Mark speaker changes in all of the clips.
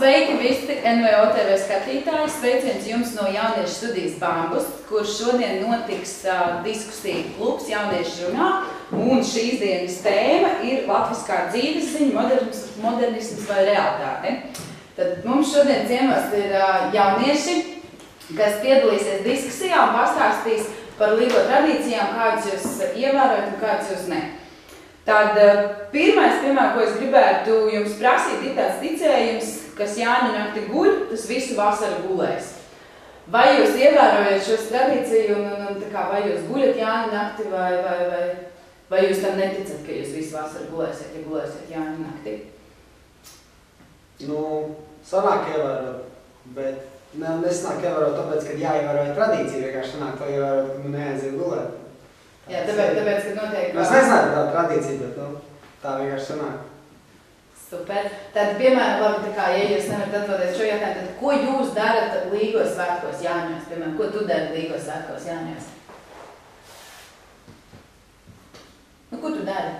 Speaker 1: Sveiki visi NVO TV skatītāji, sveiciens jums no jauniešu studijas Bambus, kur šodien notiks diskusija klubs jauniešu runā, un šīs dienas tēma ir latviskā dzīves ziņa, modernisms vai realitāte. Tad mums šodien ciemos ir jaunieši, kas piedalīsies diskusijā un pastāstīs par līgo tradīcijām, kādas jūs ievērojat un kādas jūs ne. Tad pirmais, ko es gribētu jums prasīt, ir tāds ticējums, kas Jāņu nakti guļ, tas visu vasaru gulēs. Vai jūs ievērojat šos tradīciju un vai jūs guļat Jāņu nakti vai jūs tam neticat, ka jūs visu vasaru gulēsiet, ja gulēsiet Jāņu nakti?
Speaker 2: Nu, sanāk ievērot, bet nesanāk ievērot tāpēc, ka jāievēroja tradīcija, vienkārši sanāk to ievērot, ka neaiziet gulēt.
Speaker 1: Jā, tāpēc, ka notiek...
Speaker 2: Mēs nezināt tā tradīcija, bet tā vienkārši sanāk.
Speaker 1: Super. Tad, piemēram, labi, ja jūs nevarat atbildēt šo jautājumu, tad ko jūs darat līgos svētkos Jāņos? Piemēram, ko tu dari līgos svētkos Jāņos? Nu, ko tu dari?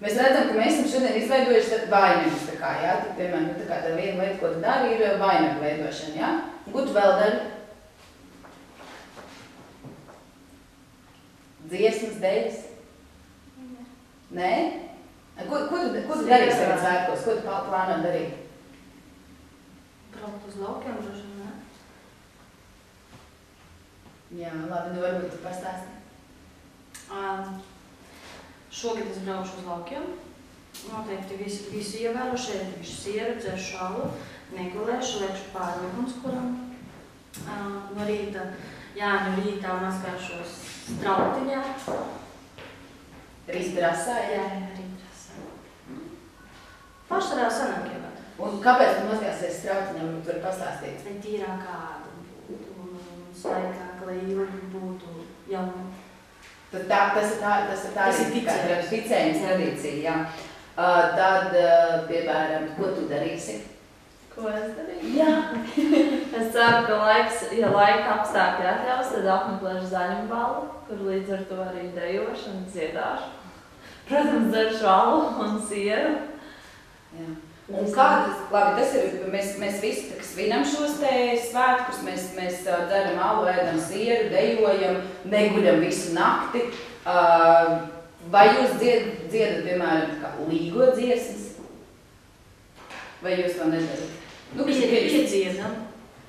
Speaker 1: Mēs redzam, ka mēs esam šodien izveidojuši vainagus, jā? Tad, piemēram, tā viena lieta, ko tu dari, ir vainagu veidošana, jā? Un ko tu vēl dari? Dziesmas, dejas? Nē? Ko tu darīsi tagad svētkos? Ko tu plāno darīt?
Speaker 3: Braukt uz laukiem, droši vien, ne?
Speaker 1: Jā, labi, nu varbūt tu pastāsti.
Speaker 3: Šogad es braukšu uz laukiem. Noteikti visu ievēru, šeit visu sieru, dzeršu alu, negulēšu, liekšu pāri ugunskuram. No rīta, Jāņu rītā mazgāšos strautiņā.
Speaker 1: Rītrasā, jā?
Speaker 3: Jā, rītrasā. Pārsvarā sanāk ievēt.
Speaker 1: Un kāpēc tu mazgāsies strautiņam, tu vari pastāstīt?
Speaker 3: Lai tīrāk āda būtu, svaigāk, lai ilgi būtu jaunu.
Speaker 1: Tas ir ticējums tradīcija, jā. Tad, piemēram, ko tu darīsi?
Speaker 4: Ko es darīju?
Speaker 1: Jā.
Speaker 4: Es ceru, ka ja laika apstākļi atļaus, tad apmeklēšu zaļumbalu, kur līdz ar to arī dejošu un dziedāšu. Protams, dzeršu alu un sieru.
Speaker 1: Jā. Un kādas, labi, tas ir, mēs visi svinam šos te svētkus, mēs dzeram alu, ēdam sieru, dejojam, neguļam visu nakti. Vai jūs dziedat, piemēram, līgo dziesmas? Vai jūs to nedarat? Nu,
Speaker 3: Piedziedam.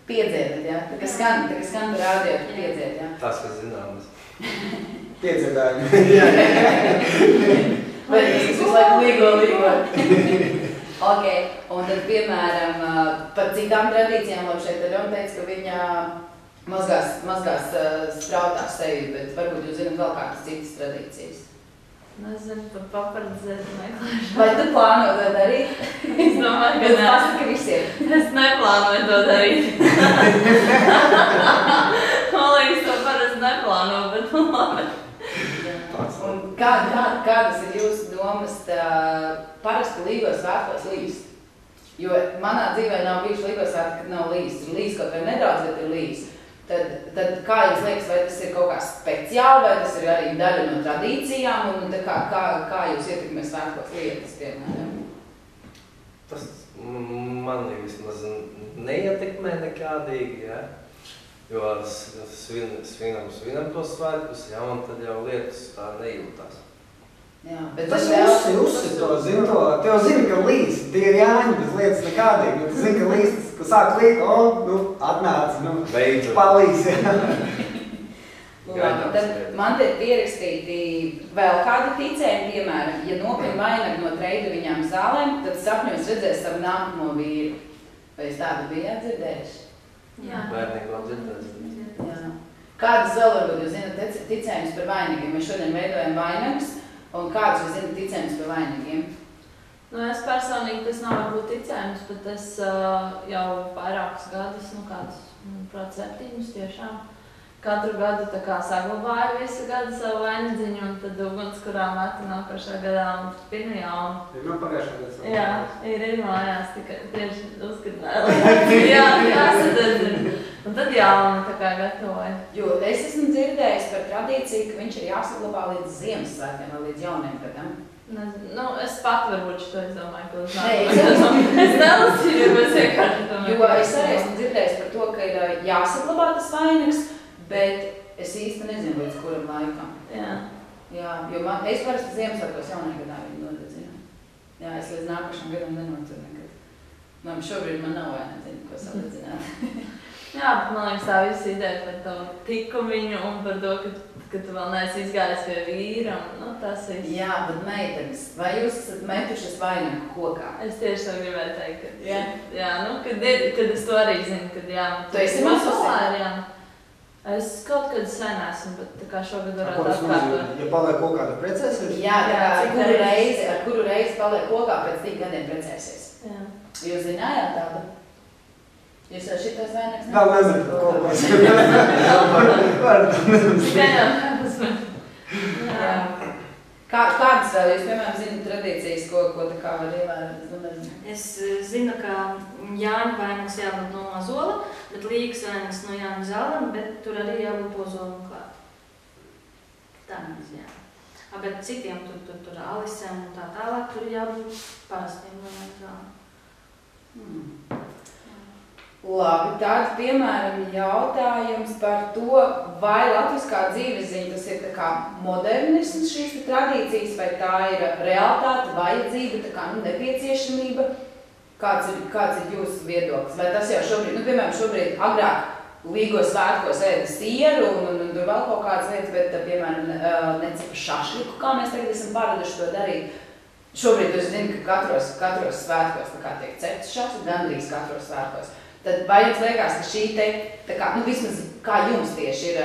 Speaker 1: Piedziedat, jā? Tā kā skan par rādio, ka piedziedat, jā?
Speaker 5: Tas, kas zināmas.
Speaker 2: Piedziedājumi.
Speaker 1: Vai tas visu laiku līgo? Ok, un tad, piemēram, par citām tradīcijām, labi, šeit Aļona teica, ka viņa mazgās strautās sevi, bet varbūt jūs zināt vēl kādas citas tradīcijas.
Speaker 4: Nezinu, par papardzētu meklēšanu.
Speaker 1: Vai tu plāno to darīt?
Speaker 4: Es domāju, ka nē.
Speaker 1: Pasaka visiem.
Speaker 4: Es neplānoju to darīt. Man liekas, to parasti neplāno, bet labi.
Speaker 1: Un kādas ir jūsu domas parasti līgos svētkos līst? Jo manā dzīvē nav bijuši līgos svētki, kad nav līst. Ir līst kaut vai nedaudz, bet ir līst. Tad kā jums liekas, vai tas ir kaut kā speciāli, vai tas ir arī daļa no tradīcijām, un kā jūs ietekmē svētkos lietas, piemēram?
Speaker 5: Tas man vismaz neietekmē nekādīgi, jā. Jo svinam tos svētkus, jā, un tad jau lietas tā nejūtās.
Speaker 1: Jā,
Speaker 2: bet tas uzsi to, zini to, tu jau zini, ka līst, tie ir Jāņi, bez lietas nekādīgi, jo tu zini, ka līst, ka sāk līt, atnāc, palīdz, jā.
Speaker 1: Labi, tad man te ir pierakstīti vēl kādi ticējumi, piemēram, ja nopirm vainagu no treidaviņām zālēm, tad sapņos redzēs savu nākamo vīru. Vai jūs tādu bijāt dzirdējuši?
Speaker 3: Jā.
Speaker 5: Bērnīgi vēl dzirdēs.
Speaker 1: Jā. Kādas vēl varbūt jūs zināt ticējumus par vainagiem? Mēs šodien veidojam vainagus, un kādas jūs zināt ticējumus par vainagiem?
Speaker 4: Nu, es personīgi, tas nav varbūt ticējums, bet es jau vairākus gadus, kādus, manuprāt, 7 tiešām, katru gadu tā kā saglabāju visu gadu savu vainadziņu, un tad ugunskurā metu nākošā gadā un turpinu jaunu.
Speaker 2: Ir man pagājušā gads.
Speaker 4: Jā, ir mājās, tikai tieši uzskatināju. Jā, jāsadedzina. Un tad jauni tā kā gatavoja.
Speaker 1: Jo es esmu dzirdējis par tradīciju, ka viņš ir jāsaglabā līdz Ziemassvētkiem vai līdz jauniem gadam.
Speaker 4: Nezinu, nu, es pat varbūt šo izdomāju, ko es
Speaker 1: Nē,
Speaker 4: es nelasīju, bet vienkārši domāju.
Speaker 1: Jo es arī esmu dzirdējis par to, ka ir jāsaglabā tas vainags, bet es īsti nezinu līdz kuram laikam.
Speaker 4: Jā.
Speaker 1: Jā, jo es parasti Ziemassvētkos jaunajā gadā viņu nodedzinu. Jā, es līdz nākašam gadam nenodedzinu nekad. Man šobrīd man nav vai nezinu, ko sadedzināt.
Speaker 4: Jā, bet man liekas tā visa ideja par to tikumiņu un par to, ka tu vēl neesi izgājis pie vīra, un nu, tas viss.
Speaker 1: Jā, bet meitenes, vai jūs esat metušas vainagu kokā?
Speaker 4: Es tieši to gribēju teikt, ka,
Speaker 1: Jā.
Speaker 4: Nu, kad es to arī zinu, kad jā.
Speaker 1: Tu esi metusi?
Speaker 4: Jā. Es kaut kad sen esmu, bet tā kā šogad varētu atkārtot.
Speaker 2: Ja paliek kokā, tad precēsies?
Speaker 1: Jā, tā kā ar kuru reizi paliek kokā pēc 2 gadiem precēsies.
Speaker 4: Jā.
Speaker 1: Jūs zinājāt tādu? Jūs jau šitos vainags
Speaker 2: Vēl nezinu, kokos.
Speaker 4: Tikai jau neuzman. Jā.
Speaker 1: Kādas vēl jūs, piemēram, zināt tradīcijas, ko tā kā var ievērot?
Speaker 3: Es zinu, ka Jāņa vainags jābūt no mazola, bet Līgas vainags no Jāņa zālena, bet tur arī jābūt ozolam klāt. Tā mēs, jā. Bet citiem tur alisēm un tā tālāk, tur jābūt parastiem no Jāņa zālena.
Speaker 1: Labi, tad, piemēram, jautājums par to, vai latviskā dzīvesziņa tas ir tā kā modernisms šīs tradīcijas, vai tā ir realitāte, vajadzība, tā kā nepieciešamība. Kāds ir jūsu viedoklis? Vai tas jau šobrīd, piemēram, šobrīd agrāk Līgos svētkos ēda sieru un tur vēl kaut kādas lietas, bet, piemēram, necepa šašliku, kā mēs tagad esam paraduši to darīt. Šobrīd es zinu, ka katros svētkos tā kā tiek cepts šašliku, gandrīz katros svētkos. Tad vai jums liekas, ka šī te, tā kā, vismaz kā jums tieši ir,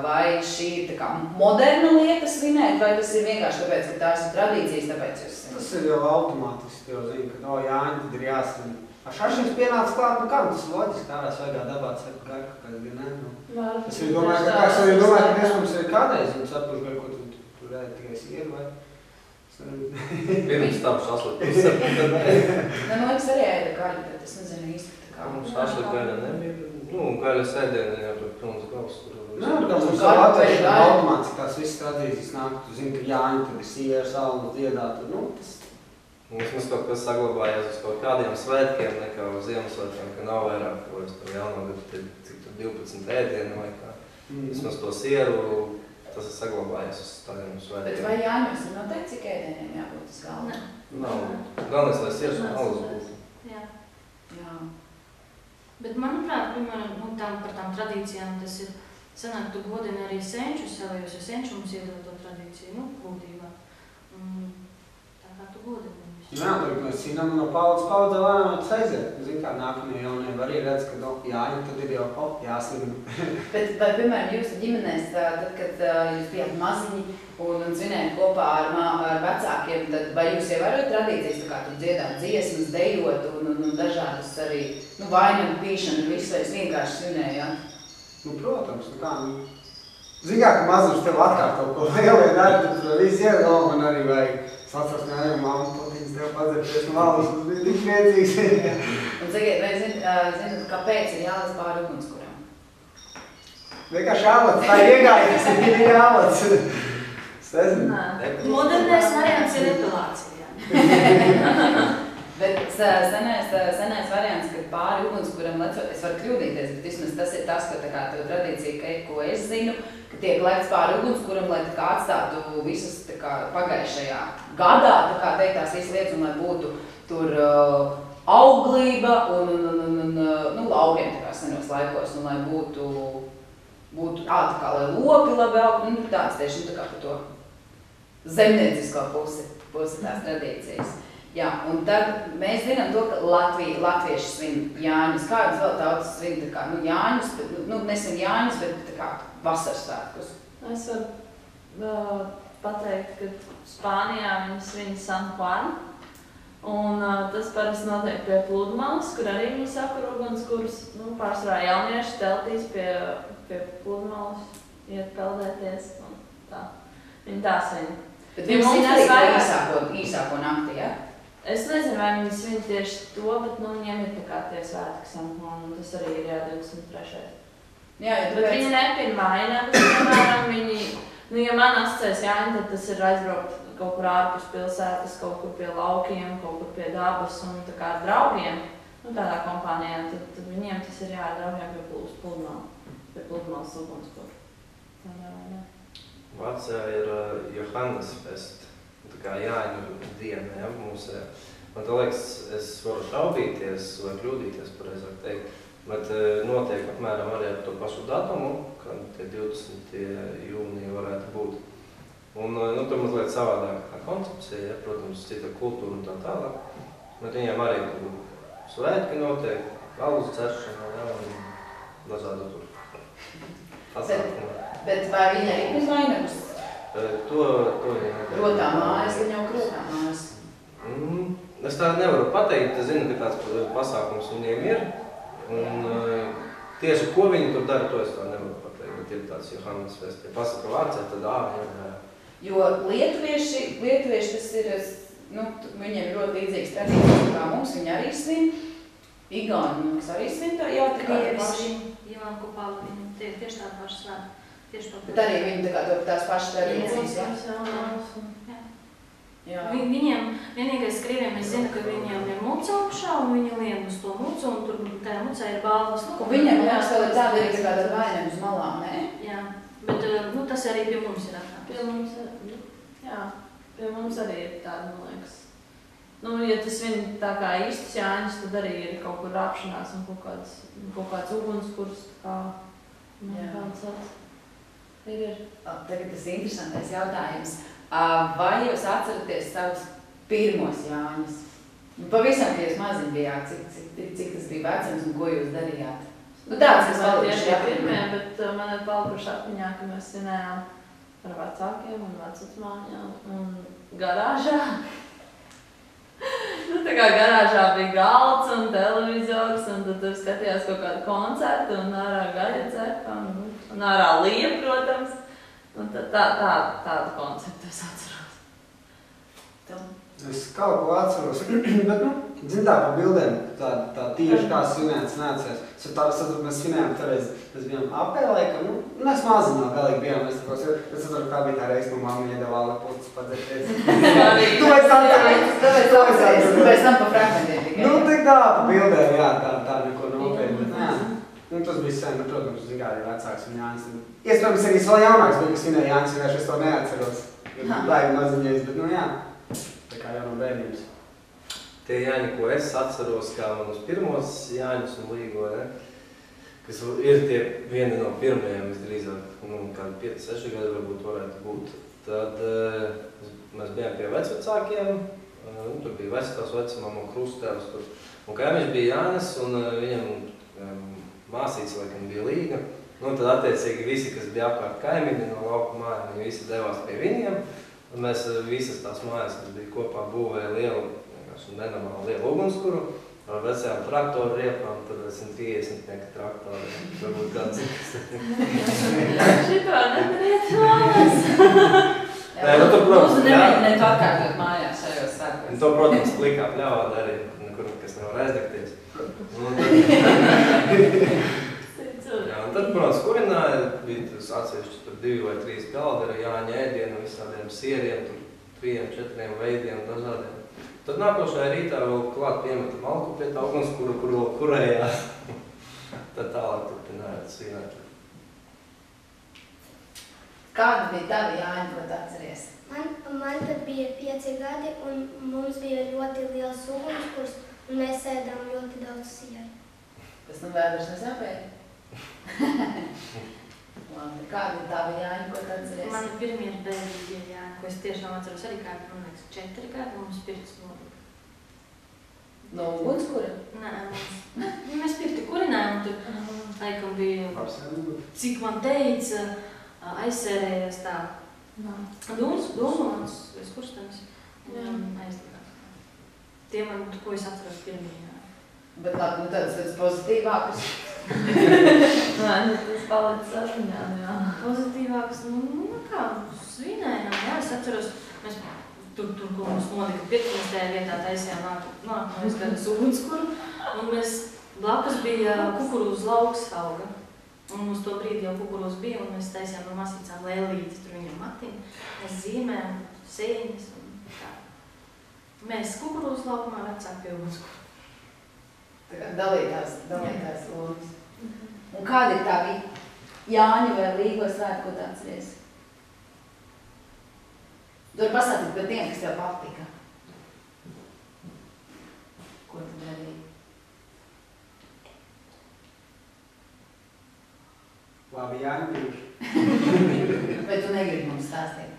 Speaker 1: vai šī ir tā kā moderna lieta svinēt, vai tas ir vienkārši tāpēc, ka tās ir tradīcijas, tāpēc jūs svināt?
Speaker 2: Tas ir jau automātiski, jau zinu, ka Jāņa tad ir jāsvin. Šašliks pienāca klāt, kā tas ir loģiski, tādā svaigā dabā cepa garka, kas gan ne. Es arī domāju, ka mums ir kādreiz jums atpūš, ko tu rēdi tikai sieru vai?
Speaker 5: Pirms tam šašliku.
Speaker 1: Es arī ēda gaļu, bet es nezinu īsti.
Speaker 5: Mums šašliku gaļa nebija. Gaļas ēdieni jau tur pilns gals.
Speaker 2: Nē, tā mums jau latvieši automātiski tās visas tradīcijas nāk. Tu zini, ka Jāņa tad ir siera, salmas, dziedāt. Tas...
Speaker 5: Mums kaut kas saglabājās uz kaut kādiem svētkiem, nekā uz Ziemassvētkiem, ka nav vairāk, ko es tam jaunā gadu, cik tur 12 ēdienu vai kā. Vismaz to sieru, tas ir saglabājies uz tādiem svētkiem.
Speaker 1: Bet vai Jāņos ir noteikti, cik ēdieniem jābūt uz galda?
Speaker 5: Nav. Galvenais, lai sieras un alus būtu.
Speaker 3: Jā.
Speaker 1: Bet,
Speaker 3: manuprāt, piemēram, par tām tradīcijām tas ir sanāk, tu godini arī senčus savējos, jo senču mums iedod to tradīciju, būtībā. Tā kā tu godini.
Speaker 2: Jā, tur mēs cīnām no paudzes lēnām aiziet. Zini, kā nākamie jaunie var arī redz, ka Jāņa tad ir jau jāsvin.
Speaker 1: Bet, vai, piemēram, jūsu ģimenēs, tad, kad jūs bijāt maziņi un svinējāt kopā ar vecākiem, tad vai jūs ievērojat tradīcijas, tā kā tur dziedāt dziesmas, dejot un dažādas arī vainagu pīšana un visu, vai jūs vienkārši svinējāt?
Speaker 2: Protams, Zini, kā mazums tev atkārto, ko lielie dari, tad tur viss iegalva man arī vajag. Es atceros, ka arī mamma potīns tev padzerties no valdes, tas bija tik priecīgs.
Speaker 1: Un sakiet, vai zināt, kāpēc ir jālas pāri ugunskuram?
Speaker 2: Vienkārši jālats, tā ir iegājies, ir jālats. Es nezinu.
Speaker 3: Modernais variants ir epilācija.
Speaker 1: Bet senais variants, kad pāri ugunskuram lecot, es varu kļūdīties, bet vismaz tas ir tas, ka tā kā to tradīcija, ko es zinu, ka tiek lekts pāri ugunskuram, lai tā kā atstātu visas tā kā pagājušajā gadā, tā kā teikt tās visas lietas, un lai būtu tur auglība un laukiem tā kā senos laikos, un lai būtu tā kā, lai lopi labi aug, tāds tieši tā kā par to zemniecisko pusi tās tradīcijas. Jā, un tad mēs zinām to, ka latvieši svin Jāņus. Kādas vēl tautas svin tā kā, Jāņus, nesvin Jāņus, bet tā kā vasaras svētkus?
Speaker 4: Es varu pateikt, ka Spānijā viņi svin San Juan. Un tas parasti notiek pie pludmales, kur arī viņi sakur ugunskurus. Pārsvarā jaunieši teltīs pie pludmales, iet peldēties un tā. Viņi tā svin.
Speaker 1: Bet viņi svin arī īsāko nakti, ja?
Speaker 4: Es nezinu, vai viņi svin tieši to, bet viņiem ir tā kā tie svētki San Juan, un tas arī ir 23.
Speaker 1: Jā,
Speaker 4: bet viņi nepir mainības, piemēram, viņi, ja man asociēs Jāņi, tad tas ir aizbraukt kaut kur ārpus pilsētas, kaut kur pie laukiem, kaut kur pie dabas un tā kā ar draugiem, tādā kompānijā, tad viņiem tas ir ar draugiem pie pludmales ugunskura.
Speaker 5: Vācijā ir Johannes Fest, tā kā Jāņu diena, ja, mums ir. Man tā liekas, es varu šaubīties vai kļūdīties, pareizāk teikt, bet notiek apmēram arī ar to pašu datumu, kad tie 20. jūnija varētu būt. Un, tur mazliet savādākā koncepcija, ja, protams, cita kultūra un tā tālāk, bet viņiem arī tur svētki notiek, alus ceršana, ja, un dažādi tur pasākumi.
Speaker 1: Bet vai viņi arī pēc vainagus?
Speaker 5: To viņi nekā.
Speaker 1: Rotā mājas, gan jau krotā mājas.
Speaker 5: Es tā nevaru pateikt, es zinu, ka tāds pasākums viņiem ir. Un tieši ko viņi tur dara, to es tā nevaru pateikt, bet ir tāds Johannes Fest. Ja pasaka Vācijā, tad jā.
Speaker 1: Jo lietuvieši tas ir, viņiem ir ļoti līdzīgs tradīcijas kā mums, viņi arī svin. Igauni mums arī svin tā, jā, tā kā paši.
Speaker 3: Jāna Kupāla, viņi tieši tāda paša svēta.
Speaker 1: Bet arī viņi tā kā tās pašas tradīcijas, jā?
Speaker 3: Viņiem, vienīgais krieviem, es zinu, ka viņiem ir muca augšā, un viņi lien uz to mucu, un tur tajā mucā ir balvas.
Speaker 1: Viņiem, liekas, vēl ir tāda arī tā kā tāda vainam uz malām, ne?
Speaker 3: Jā, bet tas arī pie mums ir atnāks.
Speaker 4: Pie mums arī ir tāda, man liekas. Ja tas viņa tā kā īstas Jāņas, tad arī ir kaut kur rāpšanās un kaut kāds ugunskurs, kā kāds tāds.
Speaker 1: Tagad tas interesantais jautājums. Vai jūs atceraties savus pirmos Jāņus? Pavisam, ja jūs maziņi bijāt, cik tas bija vecums un ko jūs darījāt? Tāds, kas palikuši
Speaker 4: pirmie, bet man ir palikuši atmiņā, ka mēs svinējām ar vecākiem un vecvecmāmiņām un garāžā. Tā kā garāžā bija galds un televizors, un tad tur skatījās kaut kādu koncertu, un ārā gaļa cepa, un ārā lija, protams. Un tādu konceptu es atceros.
Speaker 2: Es kaut ko atceros, bet, zin tā, pa bildēm, tā tieši kā svinēts neatceros. Mēs svinējām toreiz, mēs bijām apē laikam, mēs maziņā galīgi bijām, es saprotu, kā bija tā reiz, no mamma iedevā lepūtas padzēties. Tu
Speaker 1: pēc tam pa fragmentiem tikai.
Speaker 2: Tik tā, pa bildēm, jā, tā neko nopietni, bet nē. Tas bija sen, bet, protams, zin kā arī vecāks un Jānis. Iespējams, arī vēl jaunāks bija, kas svinēja Jānis, vienkārši es to neatceros. Baigi maziņais, bet, jā. Tā kā jau no bērnības.
Speaker 5: Tie Jāņi, ko es atceros, kā manus pirmos Jāņus un Līgo, kas ir tie vieni no pirmajiem, visdrīzāk, kādi 5-6 gadi varbūt varētu būt. Tad mēs bijām pie vecvecākiem, tur bija vecāks vecumam un krustēvs tur. Un kaimiņš bija Jānis un viņam māsīts, laikam, bija Līga. Tad attiecīgi visi, kas bija apkārt kaimiņi no lauku mājām, viņi visi devās pie viņiem. Un mēs visas tās mājas, kas bija kopā, būvēja lielu, nenormāli lielu ugunskuru ar vecajām traktoru riepām, tad 150 traktori, varbūt kāds citas.
Speaker 4: Šito nedariet mājas!
Speaker 1: Lūdzu, nemēģiniet atkārtot mājās šajos sākos.
Speaker 5: To, protams, plikā pļāvā darīja, nekur, kas nevar aizdegties. Un tad, protams, kurināja, bija atsevišķi 2 vai 3 galdi ar Jāņa ēdienu, visādiem sieriem, 3-4 veidiem dažādiem. Tad nākošajā rītā vēl klāt piemeta malku pie tā ugunskura, kur vēl kurējās. Tad tālāk turpinājāt svinēt.
Speaker 1: Kāda bija tavi Jāņi, ko tu atceries?
Speaker 6: Man tad bija 5 gadi un mums bija ļoti liels ugunskurs un mēs ēdām ļoti daudz sieru.
Speaker 1: Tas vēders nesāpēja? Labi, kāda ir tavi Jāņi, ko tu atceries?
Speaker 3: Man pirmie bērnīgie Jāņi, ko es tiešām atceros arī kā, man liekas, 4 gadi mums pirts notika.
Speaker 1: No ugunskura?
Speaker 3: Nē, mēs pirti kurinājām, un tur laikam bija, cik man teica, aizsērējies tā. Dūmons, es kurstenis, un aizdevās. Tie man, ko es atceros pirmie Jāņi.
Speaker 1: Bet labi, tāds pozitīvākas.
Speaker 4: Nē, tas palicis atmiņā, jā.
Speaker 3: Pozitīvākas, kā, svinējām, jā, es atceros, mēs tur, ko mums notika pirkums tajā vietā, taisījām nākamais gadas ugunskuru, un mēs blakus bija kukurūzu lauks auga. Un uz to brīdi jau kukurūz bija, un mēs taisījām no masīcām lēlītes, tur viņam matiņu, mēs zīmējām, sēņas un tā. Mēs kukurūz laukumā, vecāki pie ugunskura.
Speaker 1: Tā kā dalītās lomas. Un kāda ir tā Jāņa vai Līgo svētku, ko tā atceries? Tu vari pasāstīt par tiem, kas tev patika. Ko tu darīji?
Speaker 2: Labi, Jāņpīgi.
Speaker 1: Vai tu negribi mums stāstīt?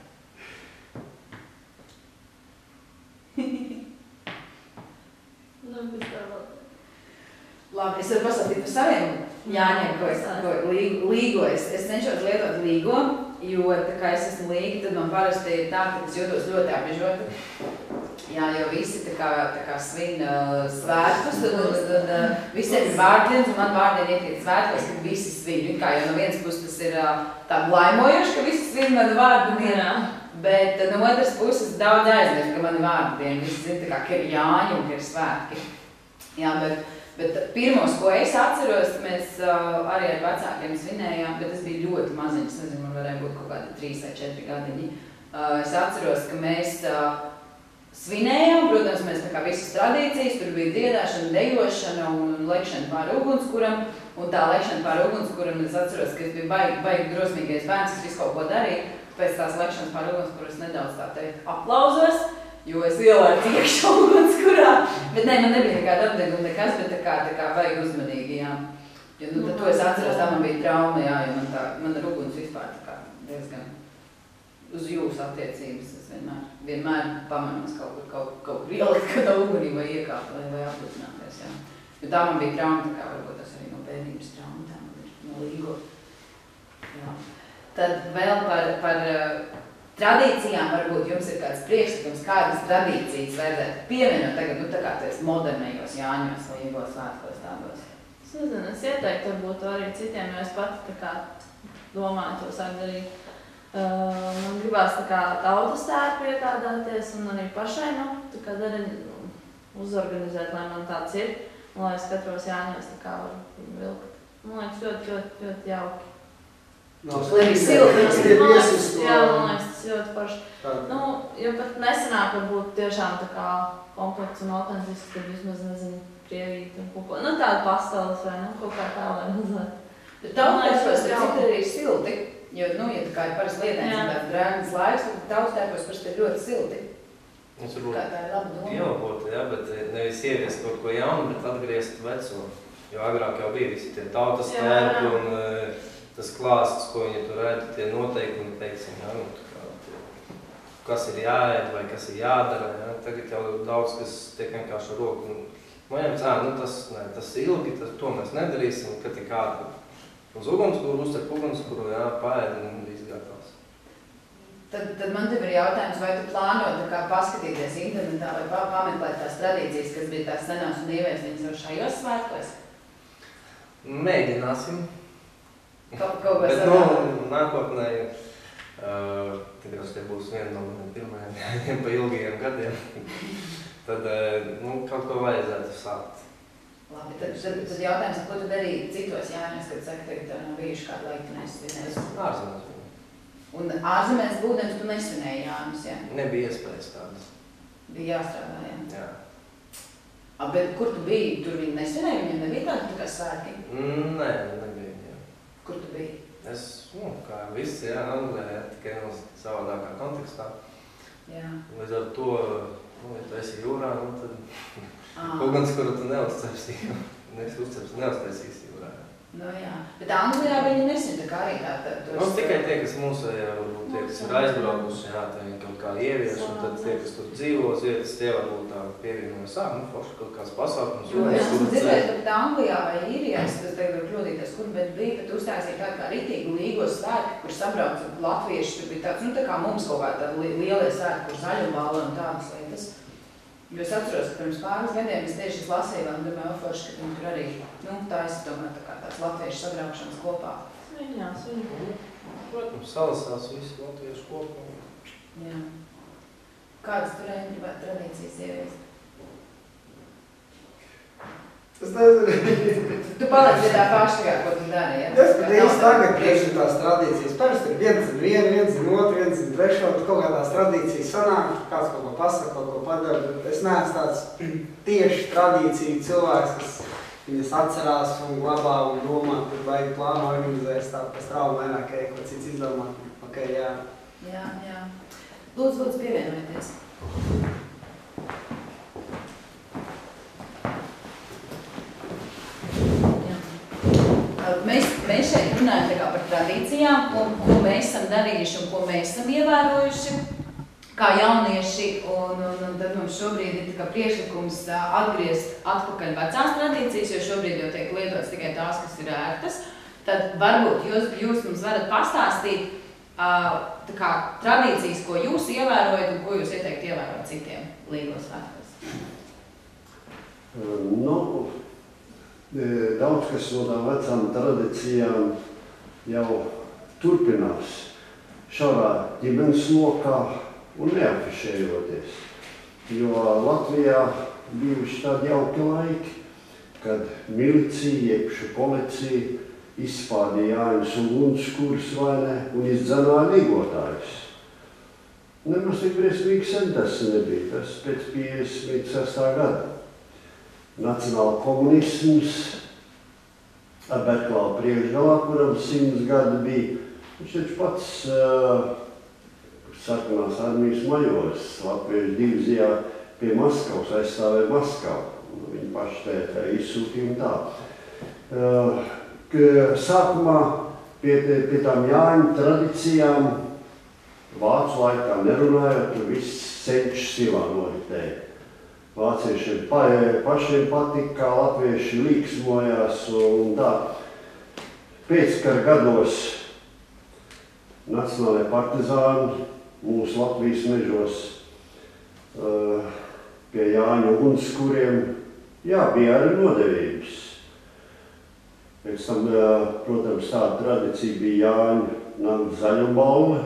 Speaker 1: Labi, es varu pasāstīt par saviem Jāņiem, ko Līgo. Es cenšos lietot Līgo, jo tā kā es esmu Līga, tad man parasti ir tā, ka es jūtos ļoti apbežota. Jā, jo visi tā kā svin svētkus, tad visiem ir vārdienas, un man vārdieni iekrīt svētkos, kad visi svin. Kā jau no vienas puses tas ir tā blaimojoši, ka visi svin manu vārdu dienu, bet no otras puses daudz aizmirst, ka mani vārdu dienu. Visi zina, ka ir Jāņi un ka ir svētki. Jā, bet pirmos, ko es atceros, mēs arī ar vecākiem svinējām, bet es biju ļoti maziņš, nezinu, man varēja būt kaut kādi 3 vai 4 gadiņi. Es atceros, ka mēs svinējām, protams, mēs tā kā visas tradīcijas, tur bija dziedāšana, dejošana un lekšana pāri ugunskuram, un tā lekšana pāri ugunskuram, es atceros, ka es biju baigi drosmīgais bērns, kas visu kaut ko darīja, pēc tās lekšanas pāri ugunskuram es nedaudz tā teikt aplauzos, jo es ielēju iekšā ugunskurā, bet ne, man nebija nekāda apdeguma nekas, bet tā kā vajag uzmanīgi, jā. Jo, tad to es atceros, tā man bija trauma, jā, jo man ar uguns vispār tā kā diezgan uz jūsu attiecības. Es vienmēr pamanos kaut kur ielikt, kādā ugunī vai iekāpt vai aplutināties, jā. Jo tā man bija trauma, tā kā varbūt tas arī no bērnības trauma, tā man ir no Līgo. Jā. Tad vēl par tradīcijām varbūt jums ir kāds priekšlikums, kādas tradīcijas vajadzētu pievienot tagad, tā kā tu esi modernajos Jāņos vai Līgo svētkos tādos.
Speaker 4: Es nezinu, es ieteiktu varbūt arī citiem, jo es pati tā kā domāju to sāk darīt. Man gribās tā kā tautas tērpu iegādāties un arī pašai, tā kā uzorganizēt, lai man tāds ir, un lai es katros Jāņos tā kā varu vilkt. Man liekas ļoti, ļoti, ļoti jauki.
Speaker 1: Lai ir silti.
Speaker 4: Jā, man liekas, tas ļoti paši. Jo pat nesenāk varbūt tiešām tā kā komplekts un autentisks, kad vismaz, nezinu, prievīt un kaut ko. Tāda pasteles vai, kaut kā tā vai mazliet.
Speaker 1: Bet tautērpos, cik arī ir silti. Jo, ja tā kā ir parasti lietēns un tāds drēgnas laiks, tad tautērpos parasti ir ļoti silti.
Speaker 5: Mums
Speaker 1: kā tā ir laba doma.
Speaker 5: Pieelpot, jā, bet nevis ieviest kaut ko jaunu, bet atgriezt veco. Jo agrāk jau bija visi tie tautas tērpi un tas klāsts, ko viņi tur redz, tie noteikumi, teiksim, kas ir jāēd vai kas ir jādara. Jā. Tagad jau daudz, kas tiek vienkārši ar roku. Man jau tas ilgi, to mēs nedarīsim, kad ir kāda uz ugunskuru, uzcep ugunskuru, jā, paēd un viss gatavs.
Speaker 1: Tad man tev ir jautājums, vai tu plāno tā kā paskatīties internetā vai pameklēt tās tradīcijas, kas bija tās senās un ieviest viņas jau šajos svētkos?
Speaker 5: Mēģināsim.
Speaker 1: Kaut ko
Speaker 5: bet, nākotnē, tikai būs viena no maniem pirmajiem pa ilgajiem gadiem, tad, kaut ko vajadzētu sākt.
Speaker 1: Labi, tad jautājums, ko tu darīji citos Jāņos, kad saka, ka tev nav bijuši kādu laiku nesvinējis?
Speaker 5: Ārzemēs.
Speaker 1: Un ārzemēs būdams tu nesvinēji Jāņus, jā?
Speaker 5: Nebija iespējas tādas.
Speaker 1: Bija jāstrādā, jā?
Speaker 5: Jā.
Speaker 1: Bet kur tu biji? Tur viņi nesvinēja? Viņiem nebija tādi kā svētki?
Speaker 5: Nē, nebija, jā.
Speaker 1: Kur tu biji?
Speaker 5: Es, kā viss, jā, Anglijā, tikai no savādākā kontekstā.
Speaker 1: Jā.
Speaker 5: Līdz ar to, ja tu esi jūrā, tad ugunskuru tu neuzcepsi, neuztaisīsi jūrā.
Speaker 1: Jā, bet Anglijā viņi nesina tā kā arī tā.
Speaker 5: Tikai tie, kas mūsējā, varbūt tie, kas ir aizbraukuši, jā, tie kaut kā ievieš, un tad tie, kas tur dzīvo uz vietas, tie varbūt tā pievienojas, forši kaut kāds pasākums.
Speaker 1: Jo es esmu dzirdējis, ka Anglijā vai Īrijā, es tagad var kļūdīties, kur, bet bija, ka tu uztaisīja tādu kā ritīgu Līgos svētki, kur sabrauc latvieši, tur bija tāds, tā kā mums kaut kā tādi lielie svētki, kur zaļumballi un tādas lietas. Jo es atceros, ka pirms pāris gadiem es tieši lasīju, un domāju, forši, ka viņi tur arī, taisa tomēr tā kā tāds latviešu sabraukšanas kopā.
Speaker 4: Viņās.
Speaker 5: Protams, salasās visi latviešu kopā.
Speaker 1: Jā. Kādas tur gribētu tradīcijas ieviest?
Speaker 2: Es nezinu.
Speaker 1: Tu paliec pie tā paša, ko tu dari, ja?
Speaker 2: Es pat īsti tagad priekšņu tās tradīcijas. Parasti ir viens zin vienu, viens zin otru, viens zin trešo, bet kaut kā tās tradīcijas sanāk, kāds kaut ko pasaka, kaut ko padara, bet es neesmu tāds tieši tradīciju cilvēks, kas viņas atcerās un glabā un domā, kur vajag plānu organizēs tā, kas traumu vaināk, ko cits izdomāt. Ok, jā.
Speaker 1: Jā. Lūdzu, pievienojieties. Mēs šeit runājam tā kā par tradīcijām, ko mēs esam darījuši un ko mēs esam ievērojuši kā jaunieši, un tad mums šobrīd ir tā kā priekšlikums atgriezt atpakaļ vecās tradīcijas, jo šobrīd jau tiek lietots tikai tās, kas ir ērtas. Tad varbūt jūs mums varat pastāstīt tā kā tradīcijas, ko jūs ievērojat un ko jūs ieteikt ievērot citiem Līgos svētkos.
Speaker 7: Daudz kas no tām vecām tradīcijām jau turpinās šādā ģimenes lokā un neafišējoties. Jo Latvijā bijuši tādi jauki laiki, kad milicija, jebšu policija izspādīja Jāņus un Ugunskurs un izdzenāja līgotājus. Nemaz tik briesmīgi sen tas nebija, tas pēc 56. gada. Nacionāla komunisms ar Berklau priekšgalā, kuram 100 gadi bija. Viņš taču pats sarkanās armijas majors Latviešu divizijā pie Maskavas aizstāvēja Maskavu. Viņi paši tētā izsūtīja un tā. Sākumā pie tām Jāņu tradicijām vācu laikā nerunājot, tur viss senču silā noritēja. Vāciešiem pašiem patika, kā latvieši līksmojās un tā. Pēckara gados nacionālajie partizāni mūsu Latvijas mežos pie Jāņu Ugunskuriem, bija arī nodevības. Pēc tam, protams, tāda tradīcija bija Jāņu nakts zaļumbalve.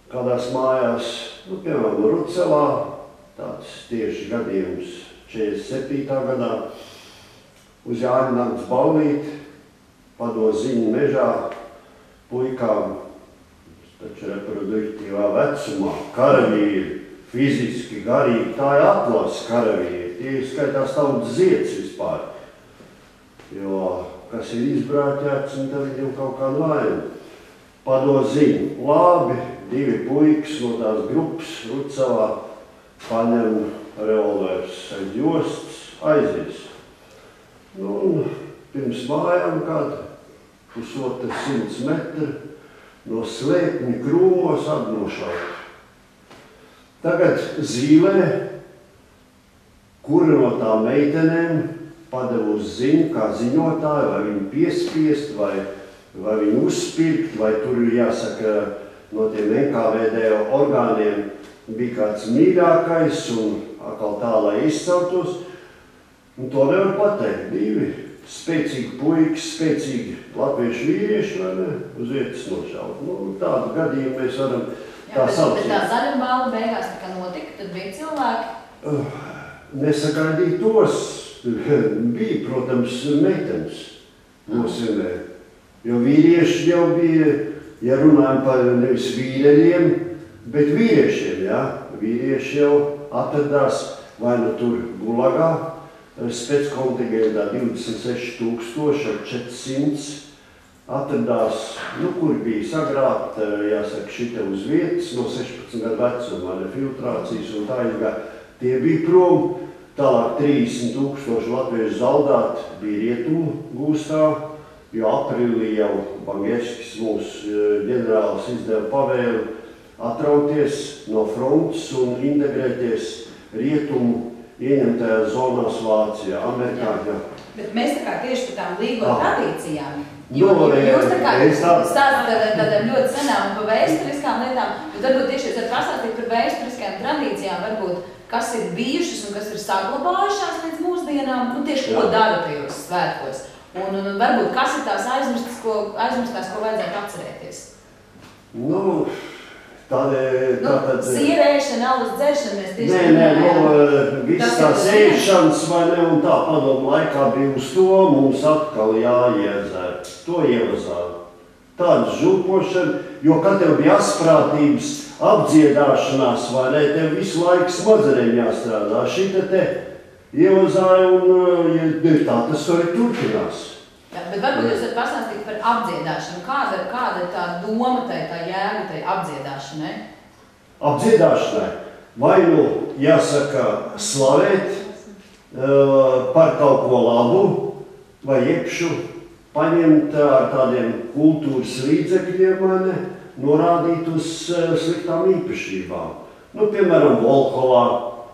Speaker 7: Kādās mājās, piemēram, Rucelā, tāds tieši gadījums 47. gadā, uz Jāņu nakts balvīt, padod ziņu mežā puikām, taču reproduktīvā vecumā, karavīri, fiziski, garīgi, tā ir atlases karavīri, tie skaitās tautas zieds vispār. Jo, kas ir izbrāķēts, un tad viņam kaut kādu vainu. Padod ziņu, labi, 2 puikas no tās grupas Rucelā paņem revolvers aiz jostas, aizies. Pirms mājām kādu 100 metru no slēpņu krūmos atnošaut. Tagad Zīlē, kura no tām meitenēm padevusi ziņu kā ziņotāju, vai viņu piespiest, vai viņu uzspirkt, vai tur ir jāsaka no tiem NKVD orgāniem bija kāds mīļākais un atkal tā, lai izceltos. Un to nevar pateikt. 2 spēcīgi puikas, spēcīgi latviešu vīrieši, vai ne, uz vietas nošaut. Tādu gadījumu mēs varam tā saukt.
Speaker 1: Bet tā zaļumbalva beigās tā kā notika, tad bija cilvēki?
Speaker 7: Nesagaidīja tos. Bija, protams, meitenes nosimē. Jo vīrieši jau bija, ja runājam par nevis vīreļiem, bet vīriešiem, jā. Vīrieši jau atradās vai nu tur Gulagā, speckontingentā 26,400 atradās, kur bija sagrābt, jāsaka, šita uz vietas no 16 gadu vecuma, filtrācijas un tā ilgā. Tie bija prom. Tālāk 30,000 latviešu zaldāti bija Rietumu gūstā, jo aprīlī jau Bangerskis mūsu ģenerālis izdeva pavēli atrauties no frontes un integrēties Rietumu ieņemtajās zonās Vācijā, Amerikā.
Speaker 1: Bet mēs tā kā tieši par tām līgo tradīcijām. Jūs tā kā stāstat tādām ļoti senām un par vēsturiskām lietām, bet varbūt tieši jūs pastāstīt par vēsturiskajām tradīcijām, varbūt kas ir bijušas un kas ir saglabājušās līdz mūsdienām, tieši ko dara tajos svētkos. Un varbūt kas ir tās aizmirstās, ko vajadzētu atcerēties? Sierēšana, alus dzeršana, mēs tieši
Speaker 7: Nē, viss tās ēšanas, vai ne, un tā padomu laikā bija uz to, mums atkal jāiedzer. To ievazām. Tāda žūpošana, jo, kad tev bija asprātības, apdziedāšanās, vai ne, tev visu laiku smadzenēm jāstrādā. Šita te ievazāja, un ja tā tas arī turpinās.
Speaker 1: Jā, bet varbūt jūs varat pastāstīt par apdziedāšanu. Kāda ir tā doma, tā jēga, tā apdziedāšanai?
Speaker 7: Apdziedāšanai vai nu jāsaka slavēt par kaut ko labu, vai iekšu paņemt ar tādiem kultūras līdzekļiem, vai ne, norādīt uz sliktām īpašībām. Nu, piemēram, Volhovā,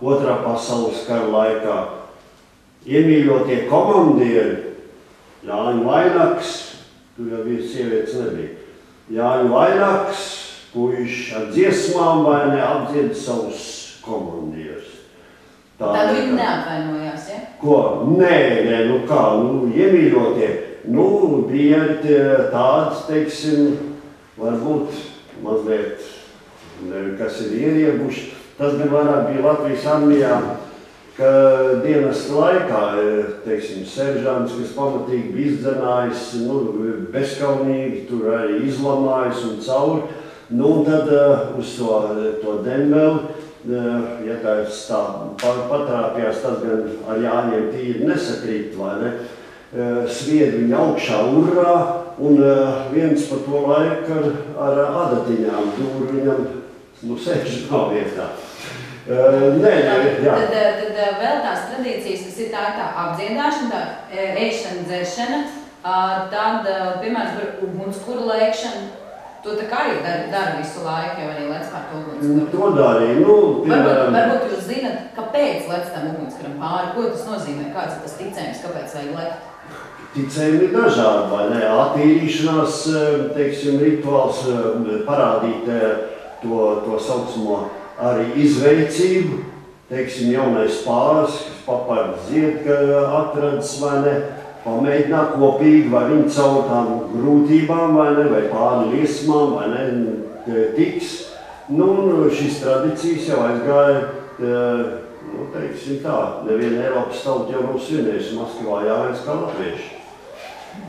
Speaker 7: Otrā pasaules kara laikā, iemīļotie komandieri, Jāņa Vainaks, tur jau bija sievietes nebija. Jāņa Vainaks, puiši ar dziesmām vai ne apdzied savus komandierus.
Speaker 1: Tad viņi neapvainojās, ja?
Speaker 7: Ko? Nē, nu kā, iemīļotie. Nu, bija tāds, teiksim, varbūt mazliet, kas ir ieriebuši. Tas gan vairāk bija Latvijas armijā, ka dienas laikā, teiksim, seržants, kas pamatīgi bija izdzenājis, bezkaunīgi, tur arī izlamājis un cauri, un tad uz to dembeli, ja tā patrāpjās, tas gan ar Jāņiem tīri nesakrīt, vai ne, svied viņu augšā urrā, un viens pa to laiku ar adatiņām dūr viņam, sēžamā vietā. Jā.
Speaker 1: Tad vēl tās tradīcijas, kas ir tā apdziedāšana, tā ēšana, dzeršana, tad, piemēram, par ugunskura lēkšanu, to tā kā arī dara visu laiku, jau arī lec pār to ugunskuru.
Speaker 7: To darīja, piemēram...
Speaker 1: Varbūt jūs zinat, kāpēc lec tam ugunskuram pāri, ko tas nozīmē, kāds ir tas ticējums, kāpēc vajag lekt?
Speaker 7: Ticējumi ir dažādi, vai ne? Attīrīšanās, teiksim, rituāls parādīt to saucamo arī izveicību, teiksim, jaunais pāris, kas papārds zied, ka atradas, vai ne, pamēģināt kopīgi, vai viņi caur tām grūtībām, vai ne, vai pāri liesmām, vai ne, tiks. Un šīs tradīcijas jau aizgāja, teiksim tā, neviena Eiropas tauta jau nav svinējusi Maskavā jāviens kā latvieši,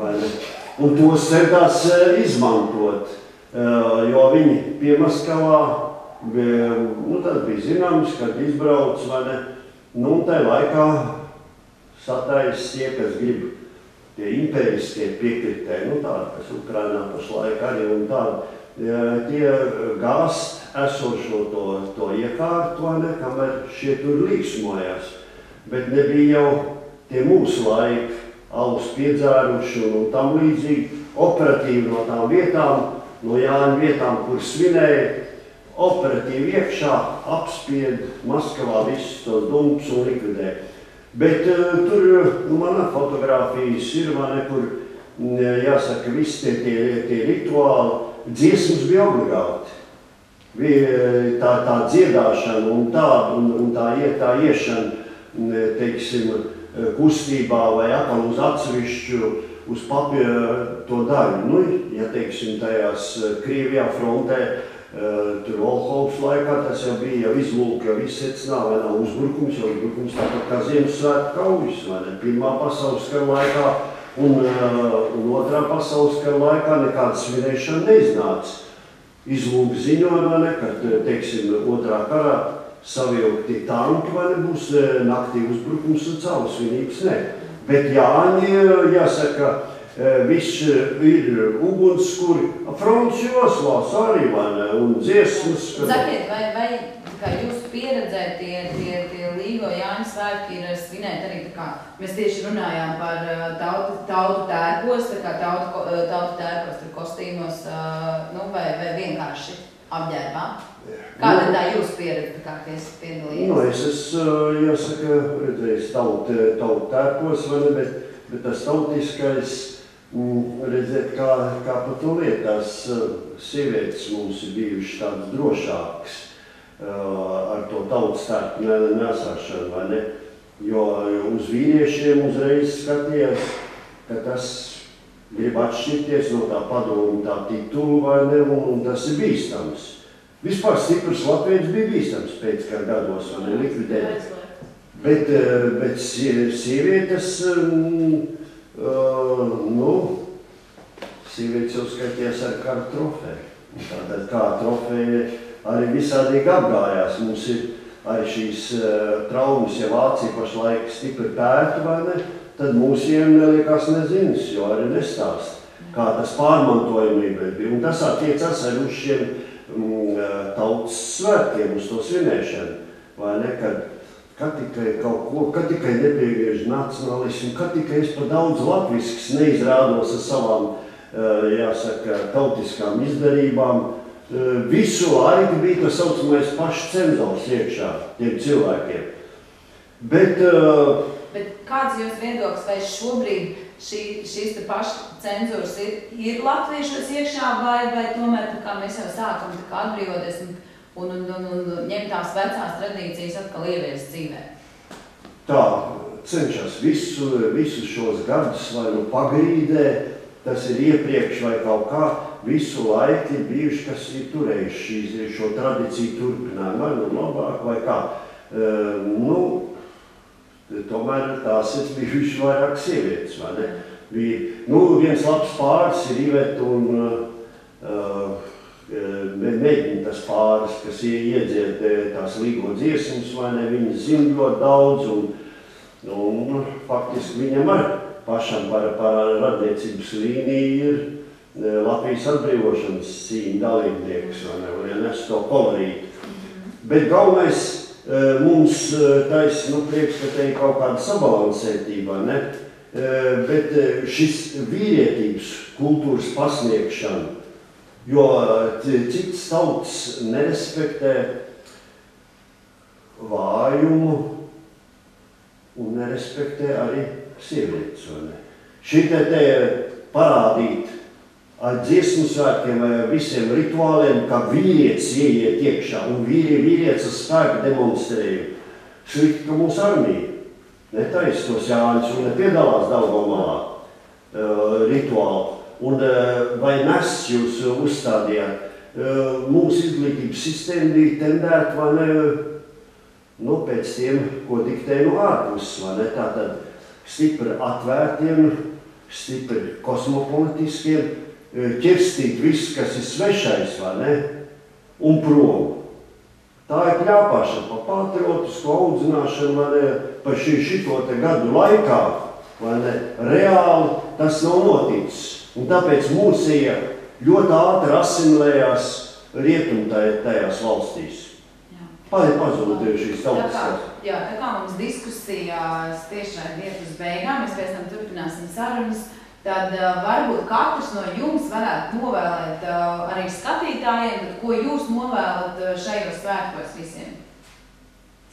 Speaker 7: vai ne. Un tos centās izmantot, jo viņi pie Maskavā, tas bija zināms, kad izbrauc, vai ne, un tajā laikā satais tie, kas grib tie impēristie piekritē, tādi, kas Ukrainā pašlaik arī un tādi, tie gāst esošo to iekārtu, vai ne, kamēr šie tur līksmojās. Bet nebija jau tie mūsu laiki, alus piedzēruši un tam līdzīgi, operatīvi no tām vietām, no Jāņa vietām, kur svinēja, operatīvi iekšā apspied Maskavā visus tos dumpus un likvidē. Bet tur manā fotogrāfijas ir, vai ne, kur jāsaka, visi tie rituāli, dziesmas bija obligāti. Bija tā dziedāšana un tā iešana, teiksim, kustībā vai atkal uz atsevišķu, uz papīra to daļu. Ja, teiksim, tajās Krievijā frontē, tur Volhovas laikā tas jau bija, jau izlūk, jau izsecināja, vai nav uzbrukums, jo uzbrukums tāpat kā Ziemassvētku kaujas, vai ne, Pirmā pasaules kara laikā un Otrā pasaules kara laikā nekāda svinēšana neiznāca. Izlūk ziņoja, vai ne, kad, teiksim, Otrā karā savilkti tanki, vai ne, būs naktī uzbrukums un caur svinības ne. Bet Jāņi, jāsaka, viss ir ugunskuri, fronts joslās arī, vai ne, un dziesmas.
Speaker 1: Sakiet, vai kā jūsu pieredzē tie Līgo Jāņa svētki ir svinēt arī tā kā, mēs tieši runājām par tautu tērpos, tā kā tautu tērpos, tur kostīmos, vai vienkārši apģērbā? Kāda tā jūsu pieredze, kā jūs piedalījās?
Speaker 7: Es jāsaka, redzējis tautu tērpos, vai ne, bet tas tautiskais, redzēt, kā pa to lietās sievietes mums ir bijušas tādas drošākas ar to tautas tērpu nesāšanu, vai ne? Jo uz vīriešiem uzreiz skatījās, ka tas grib atšķirties no tā padomu tā titulu, vai ne, un tas ir bīstams. Vispār stiprs latvietis bija bīstams pēckara gados, vai ne, likvidēt. Bet sievietes, sievietes uzskaitījās ar kādu trofeju. Tātad kā trofeja arī visādīgi apgājās. Mums ir arī šīs traumas, ja Vācija pašlaik stipri pēta, vai ne, tad mūsiem neliekās nezinis, jo arī nestāst, kā tas pārmantojumība bija. Un tas attiecas arī uz šiem tautas svētkiem, uz to svinēšanu, vai ne, kad tikai kaut ko, kad tikai nepiegriež nacionalismu, kad tikai es pa daudz latvisks neizrādos ar savām, jāsaka, tautiskām izdarībām. Visu laiku bija tas saucamais pašcenzors iekšā tiem cilvēkiem. Bet
Speaker 1: kāds jūs viedoklis, vai šobrīd šīs te pašcenzors ir latviešos iekšā, vai tomēr, tā kā mēs jau sākam tā kā atbrīvoties un ņemt tās vecās tradīcijas atkal ieviest dzīvē?
Speaker 7: Tā, cenšas visus šos gadus, vai nu pagrīdē, tas ir iepriekš vai kaut kā, visu laiku ir bijuši, kas ir turējuši šo tradīciju turpinājumu, vai nu labāk, vai kā. Tomēr tās ir bijuši vairāk sievietes, vai ne? Viens labs pāris ir Iveta un mēģina tas pāris, kas iedzied tās līgo dziesmas, vai ne, viņi zina ļoti daudz, un faktiski viņam arī pašam par radniecības līniju ir Latvijas atbrīvošanas cīņa dalībnieks, vai ne, un ja nes to kolorīti. Bet galvenais mums taisa, prieks, ka te ir kaut kāda sabalansētība, ne, bet šis vīrietības kultūras pasniegšana, jo cits tautas nerespektē vājumu un nerespektē arī sievietes, vai ne? Šitā te parādīt ar dziesmu svētkiem vai ar visiem rituāliem, kā vīrietis ieiet iekšā un vīrietis ar spēku demonstrēju. Slikti, ka mūsu armija netaisa tos Jāņus un nepiedalās Daugavmalā rituālu. Un vai nes jūs uzstādījāt, mūsu izglītības sistēma bija tendēta, vai ne, pēc tiem, ko diktē no ārpuses, vai ne, tātad stipri atvērtiem, stipri kosmopolitiskiem, ķerstīt visu, kas ir svešais, vai ne, un prom. Tā ir kļāpāšana pa patriotisku audzināšanu, vai ne, pa šito te gadu laikā, vai ne, reāli tas nav noticis. Un tāpēc mūsija ļoti ātri asimilējās rietumtajās valstīs. Pazūd šīs tautas.
Speaker 1: Jā, tā kā mums diskusijās tiešām iet uz beigām, mēs pēc tam turpināsim sarunas, tad varbūt katrs no jums varētu novēlēt arī skatītājiem, ko jūs novēlat šajos svētkos visiem.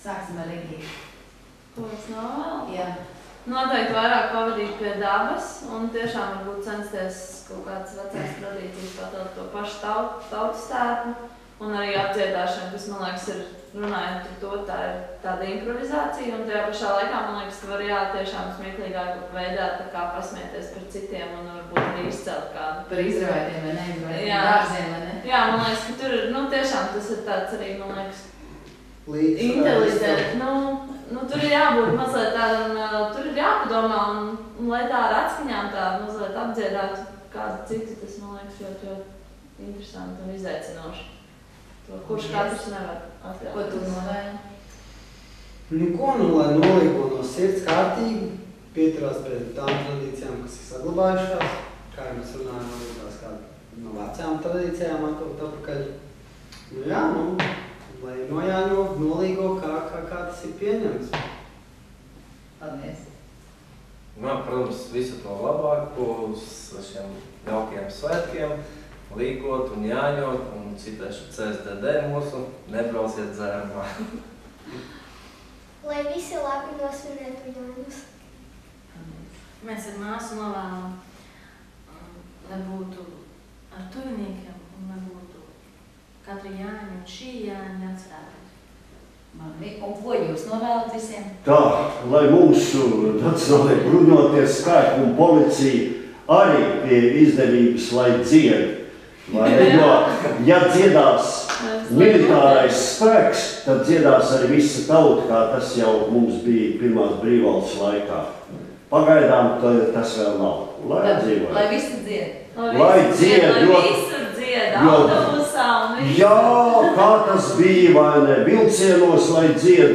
Speaker 1: Sāksim ar Ligiju.
Speaker 4: Ko es novēlu?
Speaker 1: Jā.
Speaker 4: Noteikti vairāk pavadīt pie dabas un tiešām varbūt censties kaut kādas vecās tradīcijas patelt to pašu tautas tērpu un arī apdziedāšanu, kas, man liekas, ir runājot par to, tā ir tāda improvizācija un tajā pašā laikā, man liekas, ka var tiešām smieklīgāk veidā tā kā pasmieties par citiem un varbūt arī izcelt kādu.
Speaker 1: Par izravētiem vai neizravētiem dārziem, vai ne?
Speaker 4: Jā, man liekas, ka tur ir, tiešām tas ir tāds arī, man liekas, inteliģenti, tur ir jābūt mazliet tādam, tur ir jāpadomā un lai tā ar atskaņām tā mazliet apdziedātu kādu citu, tas, man liekas, ļoti interesanti un izaicinoši. To, kurš katrs nevar atļaut.
Speaker 1: Ko tu novēli?
Speaker 2: Lai nolīgo no sirds kārtīgi, pieturās pret tām tradīcijām, kas ir saglabājušās, kā mēs runājam, tās kā no vecām tradīcijām atpakaļ. Lai nojāņo, nolīgo, kā tas ir pieņemts.
Speaker 1: Paldies.
Speaker 5: Protams, visu to labāko uz šiem jaukiem svētkiem, līgot un jāņot, un citēšu CSDD mūsu, nebrauciet dzērumā.
Speaker 6: Lai visi labi nosvinētu Jāņus.
Speaker 3: Mēs ar māsu novēlam, lai būtu ar tuviniekiem un lai būtu katra Jāņa un šī Jāņa atcerētos.
Speaker 1: Un ko jūs novēlat visiem?
Speaker 7: Tā, lai mūsu nacionālajie bruņoties spēki un policija arī pie izdevības, lai dzied. Jo, ja dziedās militārais spēks, tad dziedās arī visa tauta, kā tas jau mums bija pirmās brīvvalsts laikā. Pagaidām tas vēl nav. Lai dzīvo.
Speaker 1: Lai visi dzied.
Speaker 7: Lai dzied,
Speaker 4: lai visur dzied, autobusā un visur.
Speaker 7: Jā, kā tas bija, vai ne? Vilcienos, lai dzied,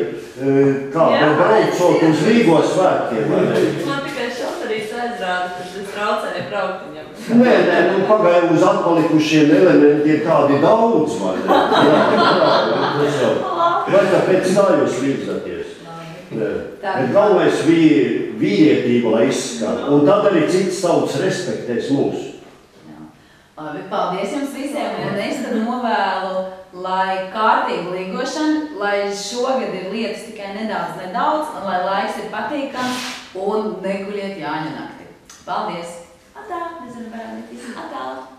Speaker 7: kā braucot uz Rīgo svētkiem, vai ne?
Speaker 4: Man tikai šoferīs aizrāda, ka tas traucēja braukt viņam.
Speaker 7: Nē, pagāju uz atpalikušiem elementiem tādi daudz, vai ne? Jā, vai tāpēc tā jūs līdzaties? Bet galvenais vīrietība, lai izskan. Un tad arī cits tauts respektēs mūsu.
Speaker 1: Labi, paldies jums visiem, un es tad novēlu, lai kārtīgi līgošana, lai šogad ir lietas tikai nedaudz, un lai laiks ir patīkams, un neguļiet Jāņa nakti. Paldies! Atā! Atā!